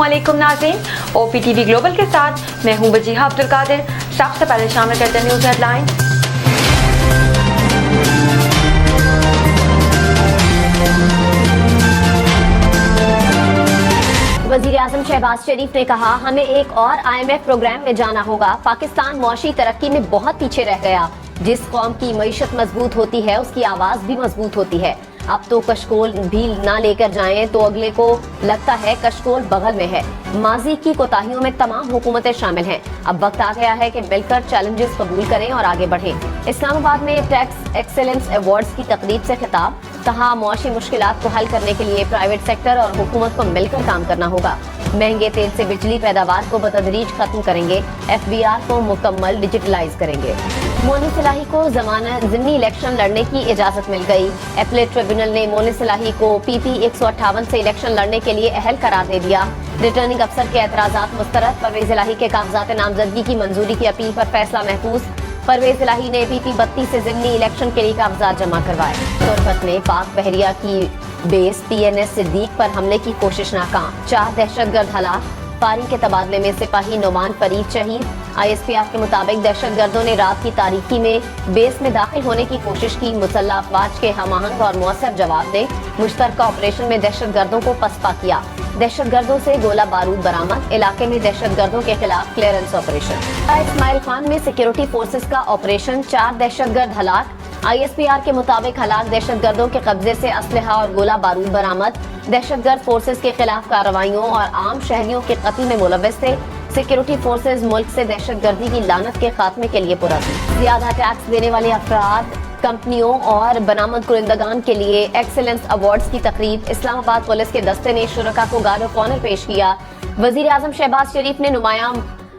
अस्सलामुअलैकुम नाज़रीन, OPTV global के साथ मैं हूं वजीहा अब्दुल कादिर। सबसे पहले शामिल करते हैं न्यूज़ हेडलाइन। वज़ीर आज़म शहबाज शरीफ ने कहा, हमें एक और IMF प्रोग्राम में जाना होगा। पाकिस्तान मुआशी तरक्की में बहुत पीछे रह गया। जिस कौम की मईशत मजबूत होती है उसकी आवाज़ भी मजबूत होती है। अब तो कशकोल भी ना लेकर जाएं तो अगले को लगता है कशकोल बगल में है। माजी की कोताहियों में तमाम हुकूमतें शामिल हैं। अब वक्त आ गया है कि मिलकर चैलेंजेस कबूल करें और आगे बढ़ें। इस्लामाबाद में टैक्स एक्सेलेंस अवार्ड्स की तकरीब से खिताब, कहा मुआशी मुश्किलात को हल करने के लिए प्राइवेट सेक्टर और हुकूमत को मिलकर काम करना होगा। महंगे तेल से बिजली पैदावार को बतदरीज खत्म करेंगे। FBR को मुकम्मल डिजिटलाइज करेंगे। मोनी सलाही को जमानत ज़िमनी इलेक्शन लड़ने की इजाजत मिल गई। अपीलेट ट्रिब्यूनल ने मोनी सलाही को PP 158 से इलेक्शन लड़ने के लिए अहल करार दे दिया। रिटर्निंग अफसर के एतराज़ात मुस्तरद। परवेज इलाही के कागजात नामजदगी की मंजूरी की अपील पर फैसला महफूज। परवेज इलाही ने PP 32 से ज़िमनी इलेक्शन के लिए कागजात जमा करवाए। तुर्कत में पाक बहरिया की बेस PNS सिद्दीक पर हमले की कोशिश नाकाम। 4 दहशतगर्द हलाक। फायरिंग के तबादले में सिपाही नोमान फरीद शहीद। ISPR के मुताबिक दहशतगर्दों ने रात की तारीकी में बेस में दाखिल होने की कोशिश की। मुसल्लह अफवाज के हमआहंग और मौसर जवाब ने मुश्तरका ऑपरेशन में दहशतगर्दों को पसपा किया। दहशतगर्दों से गोला बारूद बरामद। इलाके में दहशतगर्दों के खिलाफ क्लियरेंस ऑपरेशन। इस्माइल खान में सिक्योरिटी फोर्सेज का ऑपरेशन। 4 दहशतगर्द हलाक। ISPR के मुताबिक हलाक दहशतगर्दों के कब्जे से असलहा और गोला बारूद बरामद। दहशतगर्द फोर्सेज के खिलाफ कार्रवाइयों और आम शहरियों के कत्ल में मुलव्वस थे। सिक्योरिटी फोर्सेज मुल्क से दहशतगर्दी की लानत के खात्मे के लिए पुरअज़्म। ज्यादा टैक्स देने वाले अफराद, कंपनियों और बरामद कुरिंदगान के लिए एक्सेलेंस अवार्ड्स की तकरीब। इस्लामाबाद पुलिस के दस्ते ने शुरका को गार्ड ऑफ ऑनर पेश किया। वजीर आजम शहबाज शरीफ ने नुमायां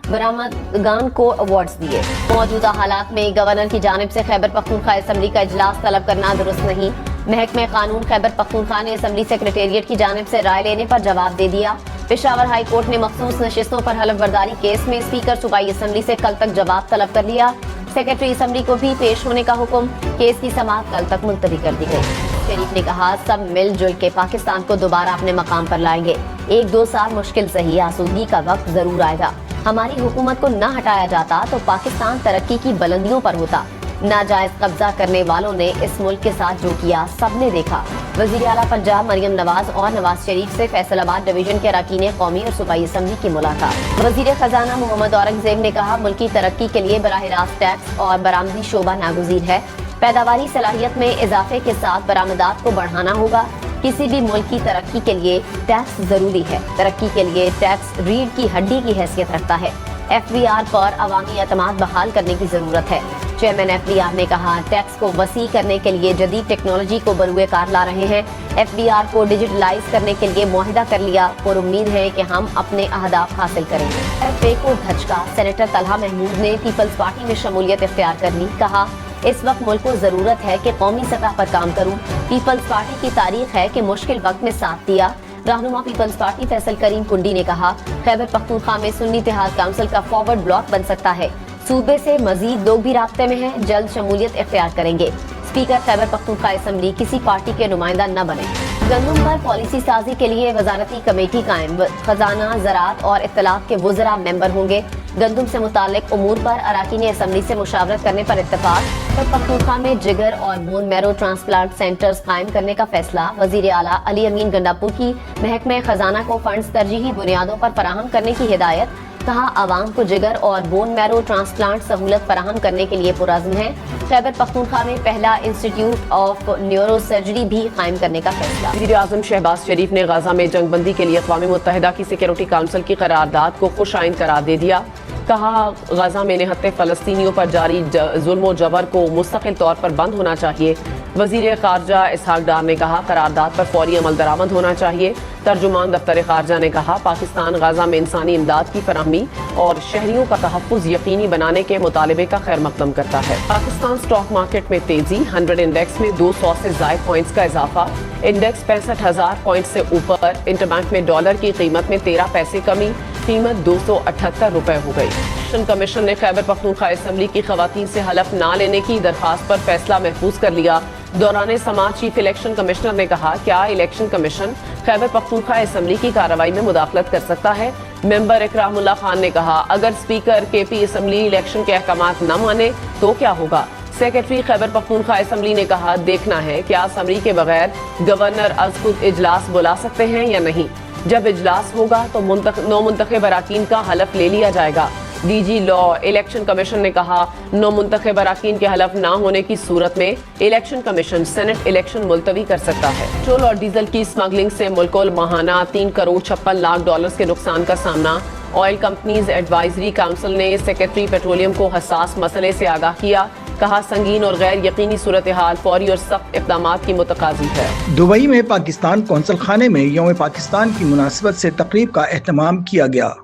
बरामदगान को अवार्ड्स दिए। मौजूदा हालात में गवर्नर की जानिब से खैबर पख्तूनख्वा असम्बली का इजलास तलब करना दुरुस्त नहीं। महकमे कानून खैबर पख्तूनख्वा ने असम्बली सेक्रेटेरिएट की जानिब से राय लेने पर जवाब दे दिया। पेशावर हाई कोर्ट ने मखसूस नशिस्तों पर हलफ बर्दारी केस में स्पीकर सूबाई असम्बली से कल तक जवाब तलब कर लिया। सेक्रेटरी असम्बली को भी पेश होने का हुक्म। केस की समाअत कल तक मुलतवी कर दी गई। शरीफ ने कहा, सब मिलजुल के पाकिस्तान को दोबारा अपने मकाम पर लाएंगे। 1-2 साल मुश्किल सही, आसूदगी का वक्त जरूर आएगा। हमारी हुकूमत को न हटाया जाता तो पाकिस्तान तरक्की की बुलंदियों पर होता। नाजायज कब्जा करने वालों ने इस मुल्क के साथ जो किया सबने देखा। वजीर आला पंजाब मरियम नवाज और नवाज शरीफ से फैसलाबाद डिवीजन के अरकान कौमी और सूबाई असम्बली की मुलाकात। वजीर खजाना मोहम्मद औरंगजेब ने कहा, मुल्की तरक्की के लिए बराह रास्त टैक्स और बरामदी शोबा नागुज़ीर है। पैदावारी सलाहियत में इजाफे के साथ बरामदात को बढ़ाना होगा। किसी भी मुल्क की तरक्की के लिए टैक्स जरूरी है। तरक्की के लिए टैक्स रीढ़ की हड्डी की हैसियत रखता है। FBR पर अवामी एतमाद बहाल करने की जरूरत है। चेयरमैन FBR ने कहा, टैक्स को वसी करने के लिए जदीद टेक्नोलॉजी को बरूए कार ला रहे हैं। FBR को डिजिटलाइज करने के लिए मुआहिदा कर लिया और उम्मीद है कि हम अपने अहदाफ हासिल करेंगे। पे को धचका। सेनेटर तलहा महमूद ने पीपल्स पार्टी में शमूलियत इख्तियार कर ली। कहा, इस वक्त मुल्क को जरूरत है कि कौमी सतह पर काम करूं। पीपल्स पार्टी की तारीख है कि मुश्किल वक्त में साथ दिया। रहनुमा पीपल्स पार्टी फैसल करीम कुंडी ने कहा, खैबर पख्तूनख्वा में सुन्नी इत्तेहाद काउंसिल का फॉरवर्ड ब्लॉक बन सकता है। सूबे से मजीद लोग भी राब्ते में हैं, जल्द शमूलियत इख्तियार करेंगे। स्पीकर खैबर पख्तूनख्वा असम्बली किसी पार्टी के नुमाइंदा न बने। गंदम पर पॉलिसी साजी के लिए वजारती कमेटी कायम। खजाना, ज़राअत और इत्तलाफ के वुज़रा मेंबर होंगे। गंदम से मुतालिक उमूर पर अरकान असम्बली से मुशावरत करने पर इत्तफाक। पख्तूनख्वा में जिगर और बोन मैरो ट्रांसप्लांट सेंटर्स कायम करने का फैसला। वजीर आला अली अमीन गंडापुर की महकमे खजाना को फंड्स तरजीही बुनियादों पर फराहम करने की हिदायत। कहा, आवाम को जिगर और बोन मैरो ट्रांसप्लांट सहूलत फराहम करने के लिए पुरअज़्म है। खैबर पख्तूनख्वा में पहला इंस्टीट्यूट ऑफ न्यूरो सर्जरी भी कायम करने का फैसला। वज़ीर आज़म शहबाज शरीफ ने गाजा में जंगबंदी के लिए अक़वाम मुत्तहिदा की सिक्योरिटी काउंसिल की करारदाद को खुश आइन करार दे दिया। कहा, गाजा में निहत्ते फ़लस्तीनियों पर जारी जुल्म और जबर को मुस्तकिल तौर पर बंद होना चाहिए। वज़ीर ख़ारजा इसहाक डार ने कहा, करारदाद पर फौरी अमल दरामद होना चाहिए। तर्जुमान दफ्तर ख़ारजा ने कहा, पाकिस्तान गाजा में इंसानी इमदाद की फराहमी और शहरियों का तहफ़्फ़ुज़ यकीनी बनाने के मुतालबे का खैर मकदम करता है। पाकिस्तान स्टॉक मार्केट में तेजी। 100 इंडेक्स में 200 से ज़ायद पॉइंट्स का इजाफा। इंडेक्स 65,000 पॉइंट से ऊपर। इंटरबैंक में डॉलर की कीमत में 13 पैसे कमी। कीमत 278 रुपए हो गई। इलेक्शन कमीशन ने खैबर पख्तूनख्वा असम्बली की खवातीन से हलफ ना लेने की दरखास्त पर फैसला महफूज कर लिया। दौरान समाअत चीफ इलेक्शन कमिश्नर ने कहा, क्या election commission Khyber Pakhtunkhwa assembly की कार्रवाई में मुदाखलत कर सकता है? मेंबर इकरामुल्ला खान ने कहा, अगर स्पीकर केपी असम्बली इलेक्शन के अहकामात न माने तो क्या होगा? सेक्रेटरी खैबर पख्तूनख्वा असम्बली ने कहा, देखना है क्या असम्बली के बगैर गवर्नर आज खुद इजलास बुला सकते हैं या नहीं। जब इजलास होगा तो नौ मुंतखब अराकीन का हलफ ले लिया जाएगा। डीजी लॉ इलेक्शन कमीशन ने कहा, नौ मुंतखब अराकीन के हलफ ना होने की सूरत में इलेक्शन कमीशन सेनेट इलेक्शन मुलतवी कर सकता है। पेट्रोल और डीजल की स्मगलिंग से मुल्क को माहाना 3 करोड़ 56 लाख डॉलर्स के नुकसान का सामना। ऑयल कंपनीज एडवाइजरी काउंसिल ने सेक्रेटरी पेट्रोलियम को हसास मसले से आगाह किया। कहा, संगीन और गैर यकीनी सूरत हाल फौरी और सख्त इक़दामात की मुतकाज़ी है। दुबई में पाकिस्तान कौंसल खाने में यौम पाकिस्तान की मुनासिबत से तकरीब का एहतमाम किया गया।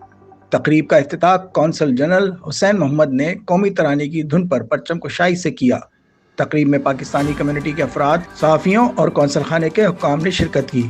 तकरीब का इफ्तिताह कौंसल जनरल हुसैन मोहम्मद ने कौमी तराने की धुन पर परचम कुशाई से किया। तकरीब में पाकिस्तानी कम्युनिटी के अफराद, सहाफ़ियों और कौंसल खाने के हुक्काम ने शिरकत की।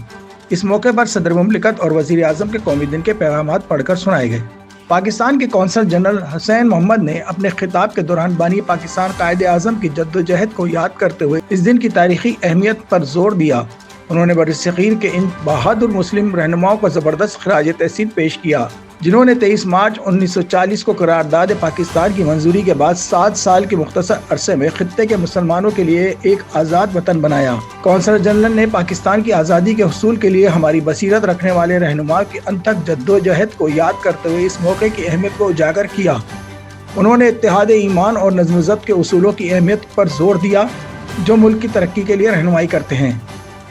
इस मौके पर सदर मुमलिकत और वज़ीर आज़म के कौमी दिन के पैगामात पढ़कर सुनाए गए। पाकिस्तान के कौंसल जनरल हुसैन मोहम्मद ने अपने खिताब के दौरान बानी पाकिस्तान कायदे आज़म की जद्दोजहद को याद करते हुए इस दिन की तारीखी अहमियत पर जोर दिया। उन्होंने बरसग़ीर के इन बहादुर मुस्लिम रहनुमाओं को ज़बरदस्त ख़राज तहसीन पेश किया, जिन्होंने 23 मार्च 1940 को करारदाद पाकिस्तान की मंजूरी के बाद 7 साल के मुख्तसर अरसे में खित्ते के मुसलमानों के लिए एक आज़ाद वतन बनाया। कौंसल जनरल ने पाकिस्तान की आज़ादी के हुसूल के लिए हमारी बसीरत रखने वाले रहनुमा की अनथक जद्दोजहद को याद करते हुए इस मौके की अहमियत को उजागर किया। उन्होंने इत्तेहाद ईमान और नज़्म व ज़ब्त के उसूलों की अहमियत पर जोर दिया, जो मुल्क की तरक्की के लिए रहनुमाई करते हैं।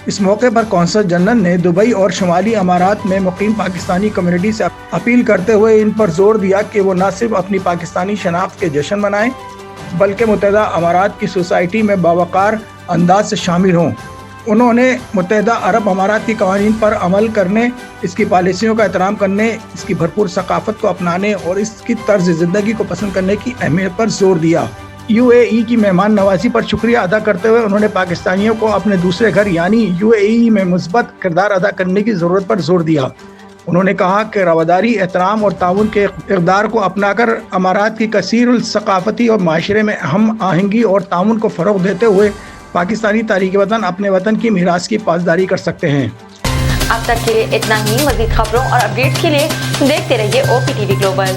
इस मौके पर कौंसल जनरल ने दुबई और शुमाली अमारात में मुकीम पाकिस्तानी कम्युनिटी से अपील करते हुए इन पर जोर दिया कि वो न सिर्फ अपनी पाकिस्तानी शनाख्त के जश्न मनाएं, बल्कि मुत्तहदा अमारात की सोसाइटी में बावकार अंदाज से शामिल हों। उन्होंने मुत्तहदा अरब अमारात की कवानीन पर अमल करने, इसकी पॉलिसियों का एहतराम करने, इसकी भरपूर सकाफत को अपनाने और इसकी तर्ज ज़िंदगी को पसंद करने की अहमियत पर जोर दिया। UAE की मेहमान नवाजी पर शुक्रिया अदा करते हुए उन्होंने पाकिस्तानियों को अपने दूसरे घर यानी UAE में मुस्बत किरदार अदा करने की ज़रूरत पर जोर दिया। उन्होंने कहा कि रवादारी, एहतराम और ताउन के इक़दार को अपनाकर अमारात की कसीर सकाफती और माशरे में हम आहंगी और ताउन को फ़रोग़ देते हुए पाकिस्तानी तारीख़ वतन अपने वतन की मीरास की पासदारी कर सकते हैं। अब तक के लिए इतना ही। मज़ीद खबरों और अपडेट्स के लिए देखते रहिए OPTV ग्लोबल।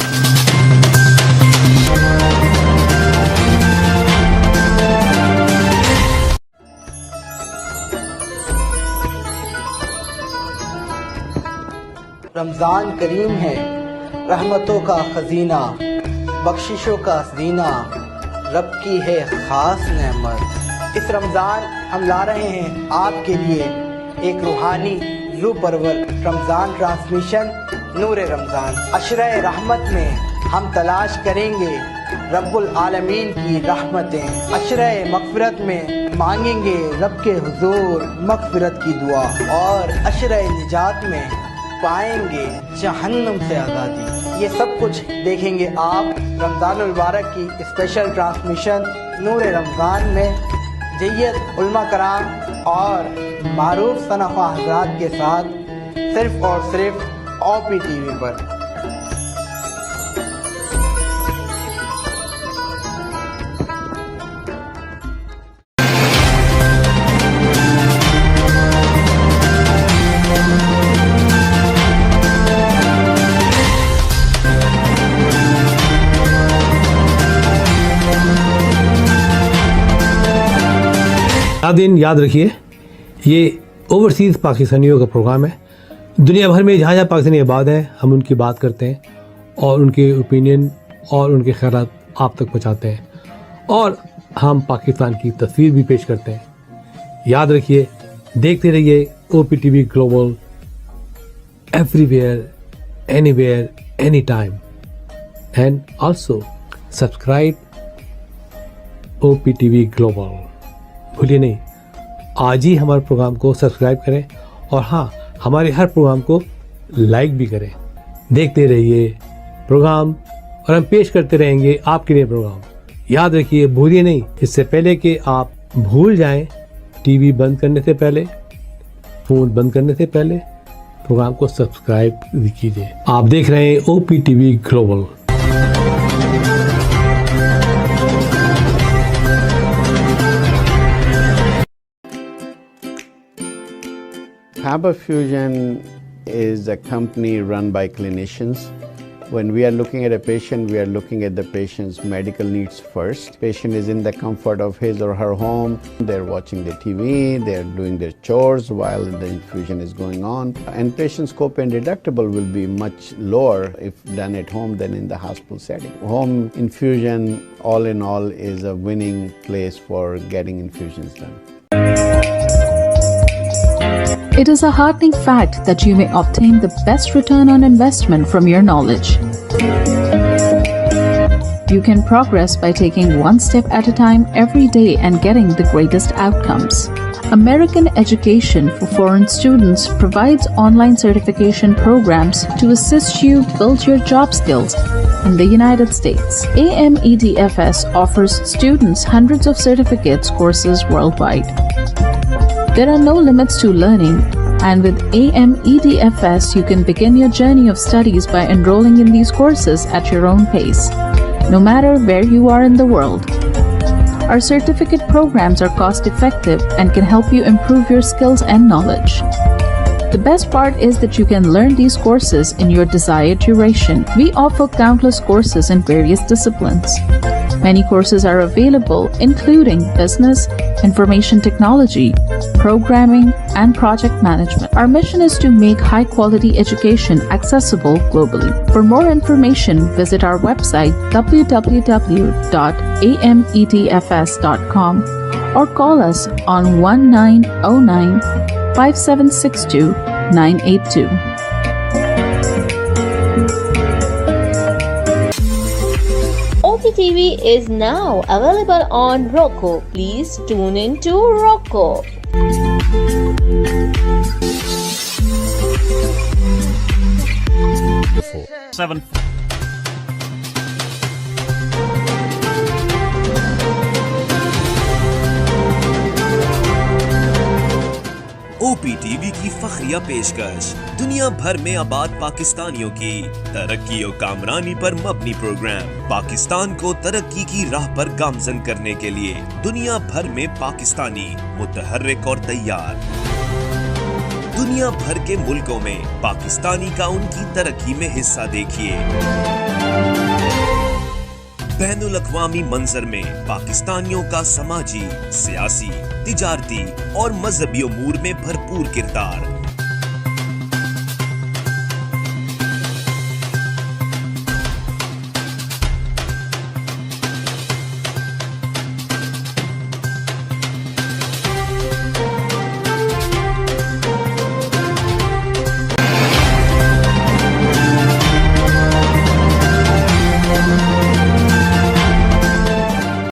रमज़ान करीम है, रहमतों का खजीना, बख्शिशों का जीना, रब की है खास नेमत। इस रमज़ान हम ला रहे हैं आपके लिए एक रूहानी रूह परवर रमज़ान ट्रांसमिशन नूरे रमज़ान। अशरे रहमत में हम तलाश करेंगे रब्बुल आलमीन की रहमतें। अशरे मग़फ़िरत में मांगेंगे रब के हुजूर मग़फ़िरत की दुआ, और अशरे निजात में पाएंगे जहन्नम से आज़ादी। ये सब कुछ देखेंगे आप रमज़ानुल मुबारक की स्पेशल ट्रांसमिशन नूरे रमज़ान में जय्यद उलमा कराम और मारूफ सनाख़ा हज़रात के साथ, सिर्फ़ और सिर्फ OPTV पर। दिन याद रखिए, ये ओवरसीज़ पाकिस्तानियों का प्रोग्राम है। दुनिया भर में जहाँ जहाँ पाकिस्तानी आबाद हैं, हम उनकी बात करते हैं और उनके ओपिनियन और उनके ख़यालात आप तक पहुँचाते हैं, और हम पाकिस्तान की तस्वीर भी पेश करते हैं। याद रखिए, देखते रहिए OPTV global, everywhere, anywhere, any time, and also subscribe OPTV global. भूलिए नहीं, आज ही हमारे प्रोग्राम को सब्सक्राइब करें, और हाँ, हमारे हर प्रोग्राम को लाइक भी करें। देखते रहिए प्रोग्राम, और हम पेश करते रहेंगे आपके लिए प्रोग्राम। याद रखिए, भूलिए नहीं, इससे पहले कि आप भूल जाएं, टीवी बंद करने से पहले, फ़ोन बंद करने से पहले प्रोग्राम को सब्सक्राइब कीजिए। आप देख रहे हैं OPTV global. ABBA-Fusion is a company run by clinicians. When we are looking at a patient, we are looking at the patient's medical needs first. Patient is in the comfort of his or her home. They're watching the TV, they're doing their chores while the infusion is going on. And patient's copay and deductible will be much lower if done at home than in the hospital setting. Home infusion, all in all, is a winning place for getting infusions done. It is a heartening fact that you may obtain the best return on investment from your knowledge. You can progress by taking one step at a time every day and getting the greatest outcomes. American Education for Foreign Students provides online certification programs to assist you build your job skills in the United States. AMEDFS offers students hundreds of certificates courses worldwide. There are no limits to learning, and with AMEDFS, you can begin your journey of studies by enrolling in these courses at your own pace, no matter where you are in the world. Our certificate programs are cost-effective and can help you improve your skills and knowledge. The best part is that you can learn these courses in your desired duration. We offer countless courses in various disciplines. Many courses are available, including business, information technology, programming, and project management. Our mission is to make high-quality education accessible globally. For more information, visit our website www.amedfs.com or call us on 1909-5762-982. OPTV is now available on Roku. Please tune in to Roku. OPTV की फखरिया पेशकश दुनिया भर में आबाद पाकिस्तानियों की तरक्की और कामरानी पर मबनी प्रोग्राम पाकिस्तान को तरक्की की राह पर गामजन करने के लिए दुनिया भर में पाकिस्तानी मुतहर्रिक और तैयार। दुनिया भर के मुल्कों में पाकिस्तानी का उनकी तरक्की में हिस्सा देखिए। बैनुल अक़वामी मंजर में पाकिस्तानियों का समाजी, सियासी, तिजारती और मजहबी उमूर में भरपूर किरदार